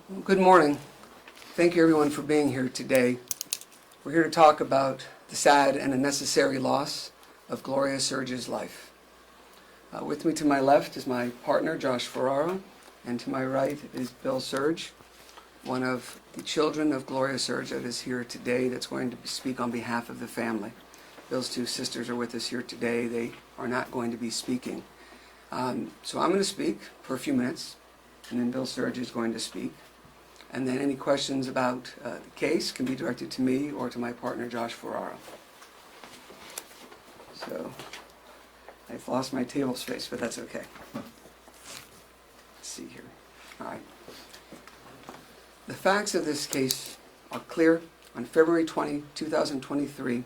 Well, good morning. Thank you everyone for being here today. We're here to talk about the sad and unnecessary loss of Gloria Surge's life. With me to my left is my partner, Josh Ferraro, and to my right is Bill Surge, one of the children of Gloria Surge that is here today that's going to speak on behalf of the family. Bill's two sisters are with us here today. They are not going to be speaking. So I'm going to speak for a few minutes, and then Bill Surge is going to speak. And then any questions about the case can be directed to me or to my partner, Josh Ferraro. So I've lost my table space, but that's okay. Let's see here. All right. The facts of this case are clear. On February 20, 2023,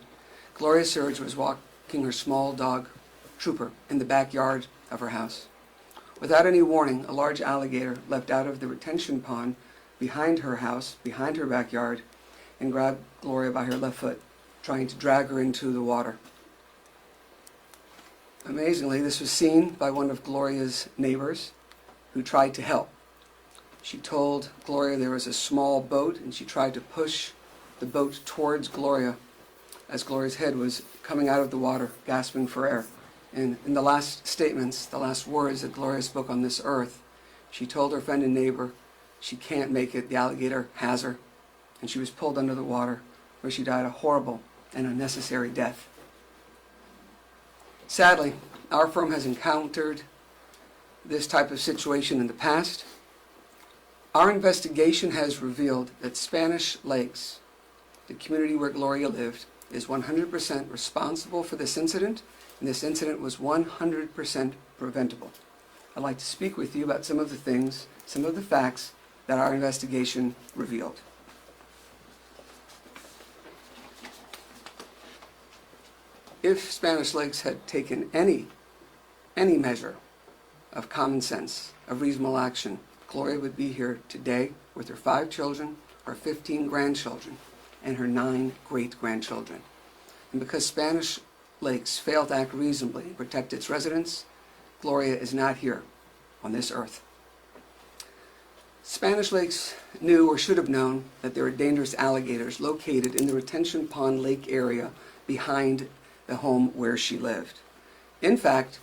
Gloria Surge was walking her small dog, Trooper, in the backyard of her house. Without any warning, a large alligator leapt out of the retention pond behind her house, behind her backyard, and grabbed Gloria by her left foot, trying to drag her into the water. Amazingly, this was seen by one of Gloria's neighbors who tried to help. She told Gloria there was a small boat, and she tried to push the boat towards Gloria as Gloria's head was coming out of the water, gasping for air. And in the last statements, the last words that Gloria spoke on this earth, she told her friend and neighbor she can't make it, the alligator has her, and she was pulled under the water, where she died a horrible and unnecessary death. Sadly, our firm has encountered this type of situation in the past. Our investigation has revealed that Spanish Lakes, the community where Gloria lived, is 100% responsible for this incident, and this incident was 100% preventable. I'd like to speak with you about some of the things, some of the facts that our investigation revealed. If Spanish Lakes had taken any measure of common sense, of reasonable action, Gloria would be here today with her 5 children, her 15 grandchildren, and her 9 great-grandchildren. And because Spanish Lakes failed to act reasonably and protect its residents, Gloria is not here on this earth. Spanish Lakes knew or should have known that there were dangerous alligators located in the retention pond lake area behind the home where she lived. In fact,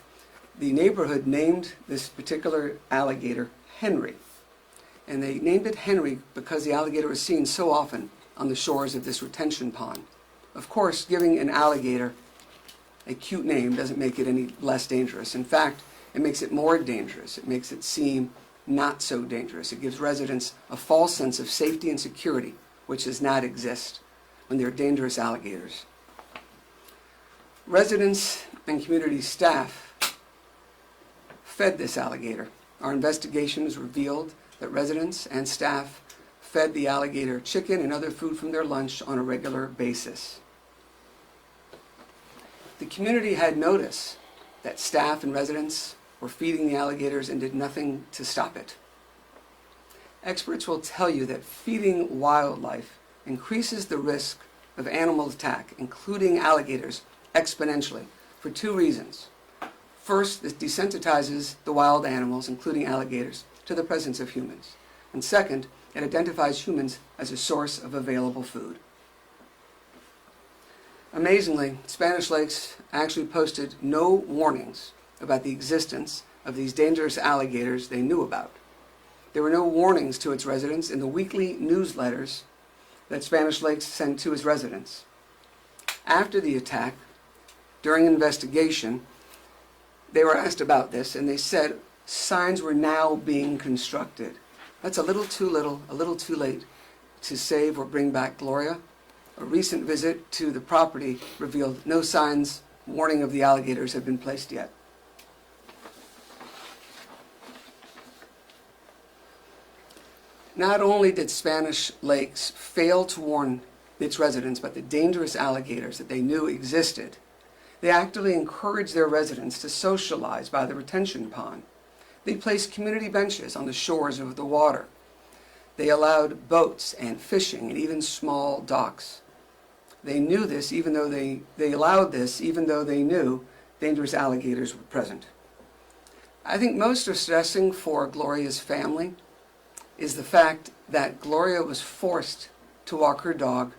the neighborhood named this particular alligator Henry. And they named it Henry because the alligator was seen so often on the shores of this retention pond. Of course, giving an alligator a cute name doesn't make it any less dangerous. In fact, it makes it more dangerous. It makes it seem not so dangerous. It gives residents a false sense of safety and security, which does not exist when there are dangerous alligators. Residents and community staff fed this alligator. Our investigations revealed that residents and staff fed the alligator chicken and other food from their lunch on a regular basis. The community had noticed that staff and residents were feeding the alligators and did nothing to stop it. Experts will tell you that feeding wildlife increases the risk of animal attack, including alligators, exponentially for 2 reasons. First, this desensitizes the wild animals, including alligators, to the presence of humans. And second, it identifies humans as a source of available food. Amazingly, Spanish Lakes actually posted no warnings about the existence of these dangerous alligators they knew about. There were no warnings to its residents in the weekly newsletters that Spanish Lakes sent to its residents. After the attack, during investigation, they were asked about this, and they said signs were now being constructed. That's a little too little, a little too late to save or bring back Gloria. A recent visit to the property revealed no signs warning of the alligators had been placed yet. Not only did Spanish Lakes fail to warn its residents about the dangerous alligators that they knew existed, they actively encouraged their residents to socialize by the retention pond. They placed community benches on the shores of the water. They allowed boats and fishing and even small docks. They knew this even though they allowed this even though they knew dangerous alligators were present. I think most are stressing for Gloria's family is the fact that Gloria was forced to walk her dog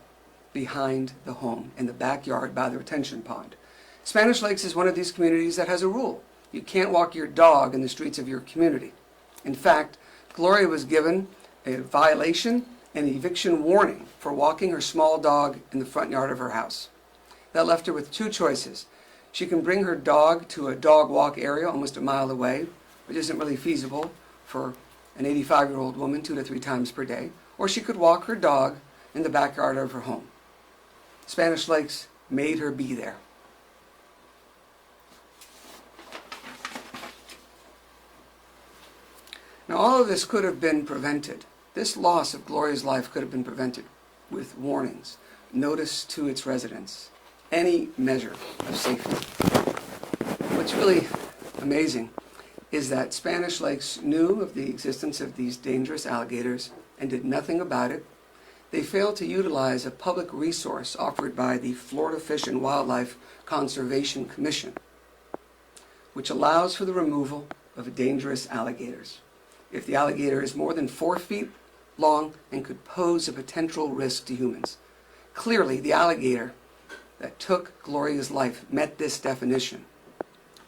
behind the home in the backyard by the retention pond. Spanish Lakes is one of these communities that has a rule. You can't walk your dog in the streets of your community. In fact, Gloria was given a violation and eviction warning for walking her small dog in the front yard of her house. That left her with two choices. She can bring her dog to a dog walk area almost a mile away, which isn't really feasible for an 85-year-old woman 2 to 3 times per day, or she could walk her dog in the backyard of her home. Spanish Lakes made her be there. Now, all of this could have been prevented. This loss of Gloria's life could have been prevented with warnings, notice to its residents, any measure of safety. What's really amazing is that Spanish Lakes knew of the existence of these dangerous alligators and did nothing about it. They failed to utilize a public resource offered by the Florida Fish and Wildlife Conservation Commission, which allows for the removal of dangerous alligators if the alligator is more than 4 feet long and could pose a potential risk to humans. Clearly, the alligator that took Gloria's life met this definition.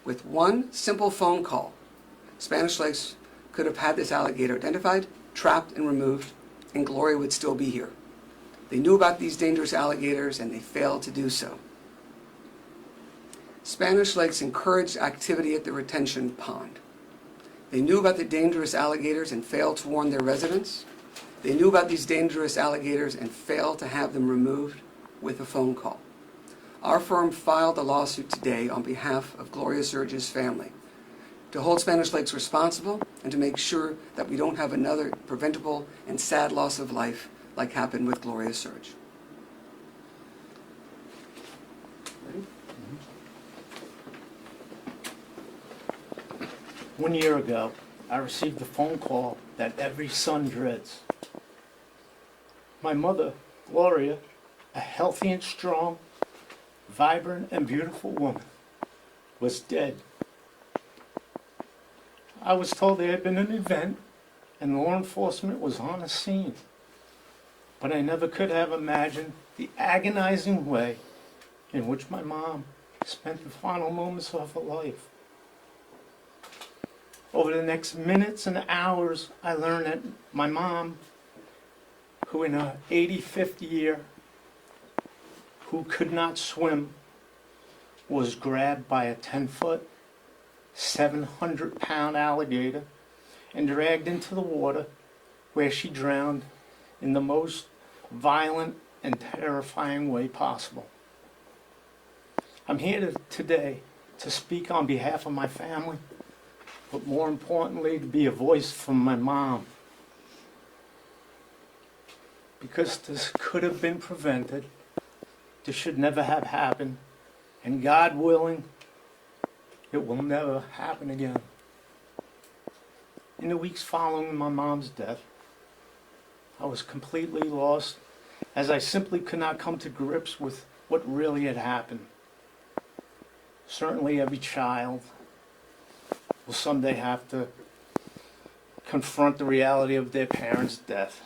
With one simple phone call, Spanish Lakes could have had this alligator identified, trapped, and removed, and Gloria would still be here. They knew about these dangerous alligators, and they failed to do so. Spanish Lakes encouraged activity at the retention pond. They knew about the dangerous alligators and failed to warn their residents. They knew about these dangerous alligators and failed to have them removed with a phone call. Our firm filed a lawsuit today on behalf of Gloria Surge's family to hold Spanish Lakes responsible and to make sure that we don't have another preventable and sad loss of life like happened with Gloria Surge. Ready? 1 year ago, I received a phone call that every son dreads. My mother, Gloria, a healthy and strong, vibrant and beautiful woman, was dead. I was told there had been an event and law enforcement was on the scene, but I never could have imagined the agonizing way in which my mom spent the final moments of her life. Over the next minutes and hours, I learned that my mom, who in her 85th year, who could not swim, was grabbed by a 10-foot, 700-pound alligator and dragged into the water, where she drowned in the most violent and terrifying way possible. I'm here today to speak on behalf of my family, but more importantly, to be a voice for my mom. Because this could have been prevented, this should never have happened, and God willing, it will never happen again. In the weeks following my mom's death, I was completely lost, as I simply could not come to grips with what really had happened. Certainly every child will someday have to confront the reality of their parents' death.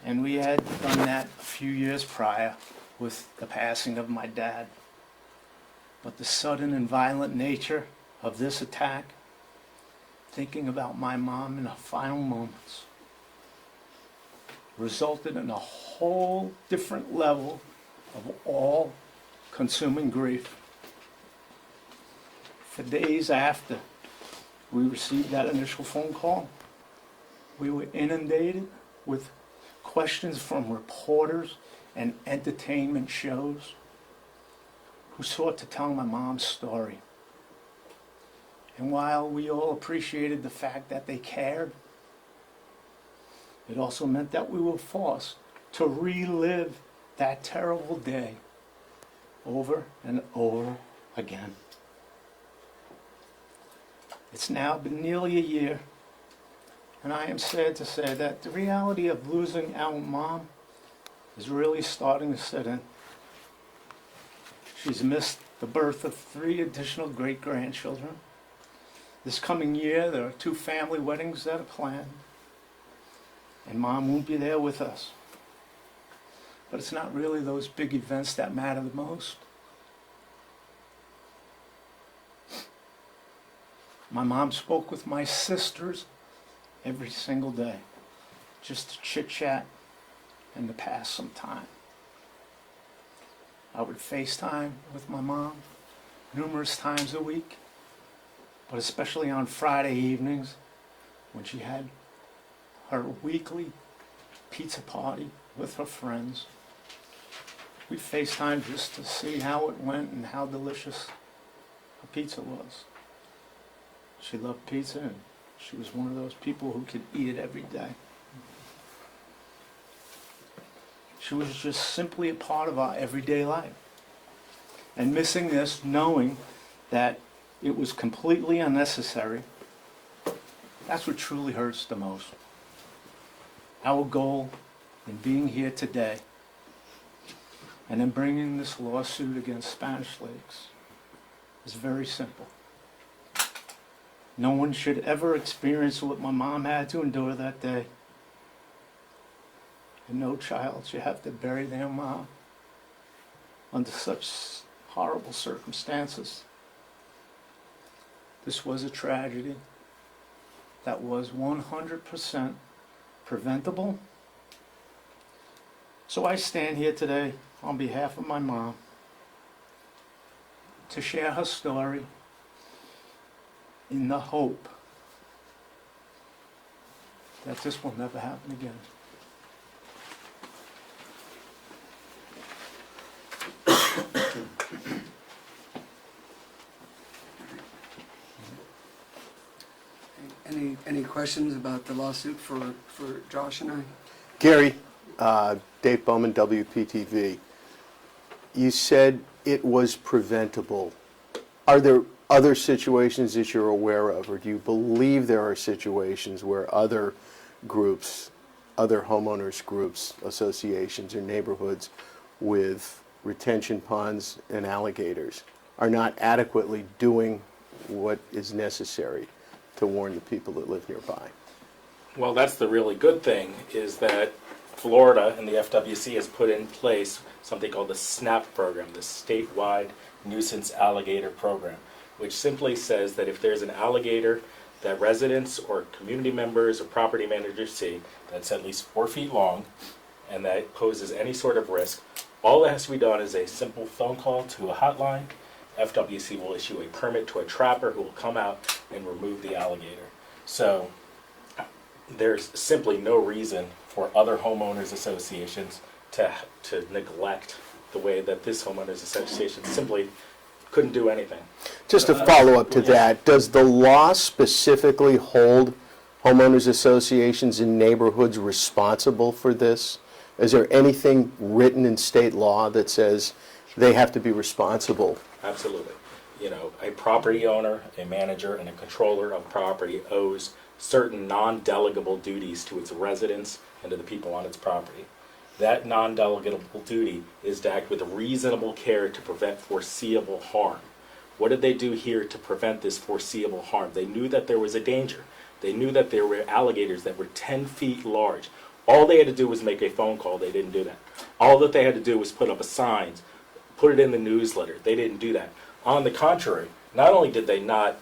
And we had done that a few years prior with the passing of my dad. But the sudden and violent nature of this attack, thinking about my mom in her final moments, resulted in a whole different level of all-consuming grief. For days after we received that initial phone call, we were inundated with questions from reporters and entertainment shows who sought to tell my mom's story. And while we all appreciated the fact that they cared, it also meant that we were forced to relive that terrible day over and over again. It's now been nearly a year, and I am sad to say that the reality of losing our mom is really starting to set in. She's missed the birth of 3 additional great-grandchildren. This coming year, there are 2 family weddings that are planned. and Mom won't be there with us. But it's not really those big events that matter the most. My mom spoke with my sisters every single day, just to chit-chat and to pass some time. I would FaceTime with my mom numerous times a week, but especially on Friday evenings when she had her weekly pizza party with her friends. We'd FaceTime just to see how it went and how delicious her pizza was. She loved pizza, and she was one of those people who could eat it every day. She was just simply a part of our everyday life. And missing this, knowing that it was completely unnecessary, that's what truly hurts the most. Our goal in being here today and in bringing this lawsuit against Spanish Lakes is very simple. No one should ever experience what my mom had to endure that day. And no child should have to bury their mom under such horrible circumstances. This was a tragedy that was 100% preventable. So I stand here today on behalf of my mom to share her story in the hope that this will never happen again. Any questions about the lawsuit for Josh and I? Gary, Dave Bowman, WPTV. You said it was preventable. Are there other situations that you're aware of, or do you believe there are situations where other groups, other homeowners groups, associations, or neighborhoods with retention ponds and alligators are not adequately doing what is necessary to warn the people that live nearby? Well, that's the really good thing, is that Florida and the FWC has put in place something called the SNAP program, the statewide nuisance alligator program, which simply says that if there's an alligator that residents or community members or property managers see that's at least 4 feet long and that poses any sort of risk, all that has to be done is a simple phone call to a hotline. FWC will issue a permit to a trapper who will come out and remove the alligator. So there's simply no reason for other homeowners associations to neglect the way that this homeowners association simply couldn't do anything. Just a follow-up to that, does the law specifically hold homeowners associations in neighborhoods responsible for this? Is there anything written in state law that says they have to be responsible? Absolutely. You know, a property owner, a manager, and a controller of property owes certain non-delegable duties to its residents and to the people on its property. That non-delegable duty is to act with reasonable care to prevent foreseeable harm. What did they do here to prevent this foreseeable harm? They knew that there was a danger. They knew that there were alligators that were 10 feet large. All they had to do was make a phone call. They didn't do that. All that they had to do was put up a sign, put it in the newsletter. They didn't do that. On the contrary, not only did they not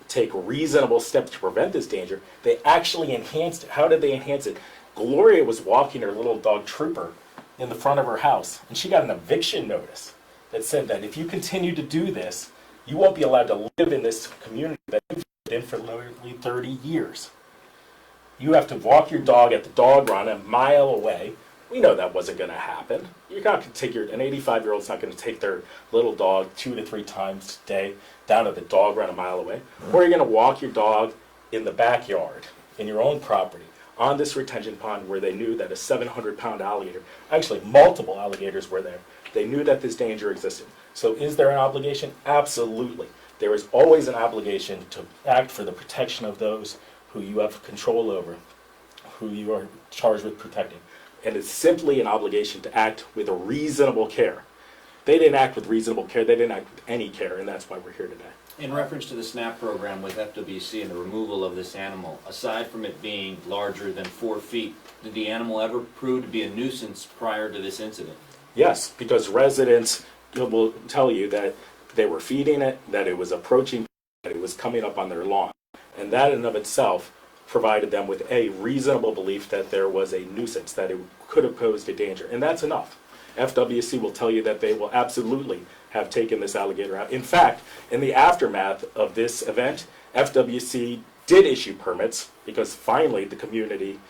take reasonable steps to prevent this danger, they actually enhanced it. How did they enhance it? Gloria was walking her little dog Trooper in the front of her house, and she got an eviction notice that said that if you continue to do this, you won't be allowed to live in this community that you've lived in for literally 30 years. You have to walk your dog at the dog run a mile away. We know that wasn't going to happen. You're not going to take an 85-year-old's not going to take their little dog 2 to 3 times a day down to the dog run a mile away. Or you're going to walk your dog in the backyard, in your own property, on this retention pond where they knew that a 700-pound alligator, actually multiple alligators were there. They knew that this danger existed. So is there an obligation? Absolutely. There is always an obligation to act for the protection of those who you have control over, who you are charged with protecting. And it's simply an obligation to act with a reasonable care. They didn't act with reasonable care. They didn't act with any care, and that's why we're here today. In reference to the SNAP program with FWC and the removal of this animal, aside from it being larger than 4 feet, did the animal ever prove to be a nuisance prior to this incident? Yes, because residents will tell you that they were feeding it, that it was approaching, that it was coming up on their lawn. And that in and of itself provided them with a reasonable belief that there was a nuisance, that it could have posed a danger. And that's enough. FWC will tell you that they will absolutely have taken this alligator out. In fact, in the aftermath of this event, FWC did issue permits because finally the community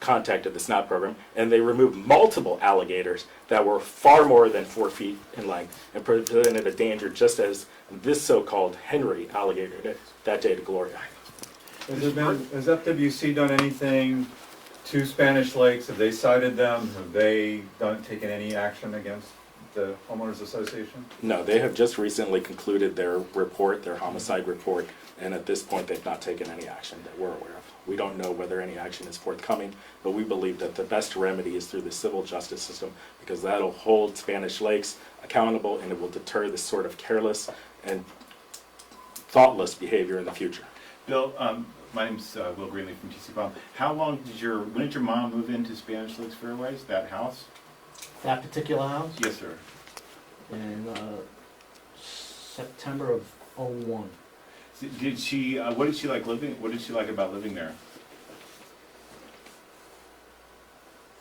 contacted the SNAP program, and they removed multiple alligators that were far more than 4 feet in length and presented a danger just as this so-called Henry alligator did that day to Gloria. Has FWC done anything to Spanish Lakes? Have they cited them? Have they taken any action against the homeowners association? No, they have just recently concluded their report, their homicide report, and at this point they've not taken any action that we're aware of. We don't know whether any action is forthcoming, but we believe that the best remedy is through the civil justice system because that'll hold Spanish Lakes accountable and it will deter this sort of careless and thoughtless behavior in the future. Bill, my name's Will Greenlee from TC Bomb. When did your mom move into Spanish Lakes Fairways, that house? That particular house? Yes, sir. In September of '01. Did she, what did she like about living there?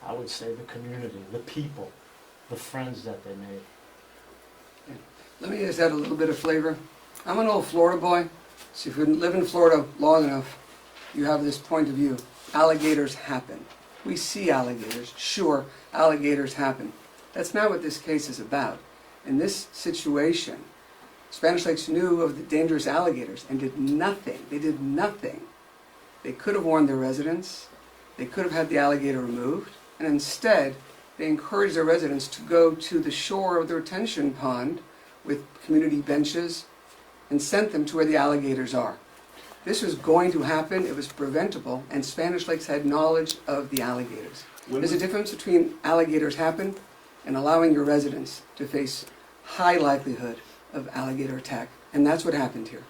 I would say the community, the people, the friends that they made. Let me just add a little bit of flavor. I'm an old Florida boy, so if you live in Florida long enough, you have this point of view. Alligators happen. We see alligators. Sure, alligators happen. That's not what this case is about. In this situation, Spanish Lakes knew of the dangerous alligators and did nothing. They did nothing. They could have warned their residents. They could have had the alligator removed. And instead, they encouraged their residents to go to the shore of the retention pond with community benches and sent them to where the alligators are. This was going to happen. It was preventable. And Spanish Lakes had knowledge of the alligators. There's a difference between alligators happen and allowing your residents to face high likelihood of alligator attack, and that's what happened here.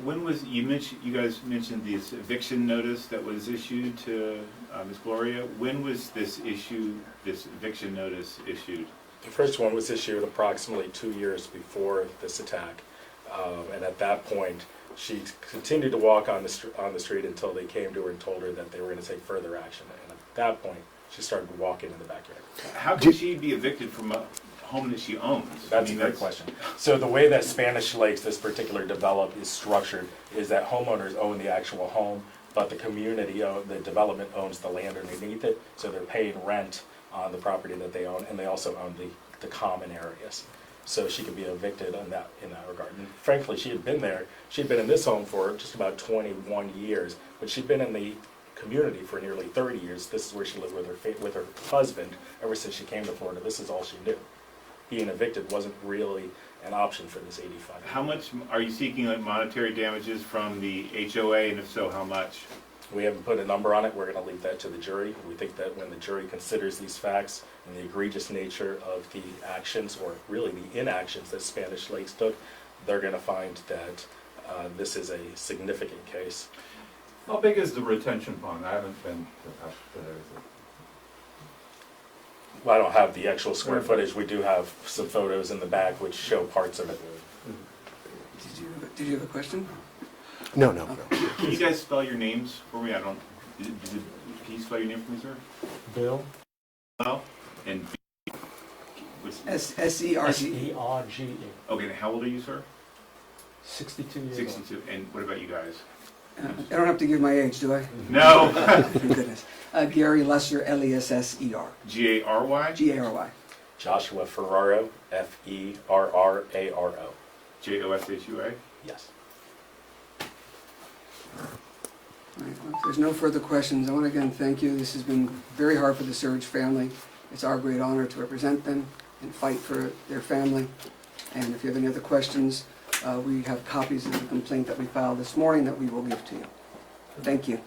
When was you guys mentioned this eviction notice that was issued to Ms. Gloria? When was this eviction notice issued? The first one was issued approximately 2 years before this attack, and at that point, she continued to walk on the street until they came to her and told her that they were going to take further action. And at that point, she started walking in the backyard. How could she be evicted from a home that she owns? That's a great question. So the way that Spanish Lakes, this particular develop, is structured is that homeowners own the actual home, but the community, the development owns the land underneath it, so they're paying rent on the property that they own, and they also own the common areas. So she could be evicted in that regard. And frankly, she had been in this home for just about 21 years, but she'd been in the community for nearly 30 years. This is where she lived with her husband ever since she came to Florida. This is all she knew. Being evicted wasn't really an option for this 85. How much are you seeking, like monetary damages from the HOA, and if so, how much? We haven't put a number on it. We're going to leave that to the jury. We think that when the jury considers these facts and the egregious nature of the actions, or really the inactions that Spanish Lakes took, they're going to find that this is a significant case. How big is the retention pond? I haven't been up there. Well, I don't have the actual square footage. We do have some photos in the back which show parts of it. Did you have a question? No. Can you guys spell your names for me? Can you spell your name for me, sir? Bill? Well, and S-E-R-G. S-E-R-G-E. okay, and how old are you, sir? 62 years 62. And what about you guys? I don't have to give my age, do I? No. Thank goodness. Gary Lesser, L-E-S-S-E-R. G-A-R-Y? G-A-R-Y. Joshua Ferraro, F-E-R-R-A-R-O. J-O-S-H-U-A? Yes. All right, well, if there's no further questions, I want to again thank you. This has been very hard for the Surge family. It's our great honor to represent them and fight for their family. And if you have any other questions, we have copies of the complaint that we filed this morning that we will give to you. Thank you.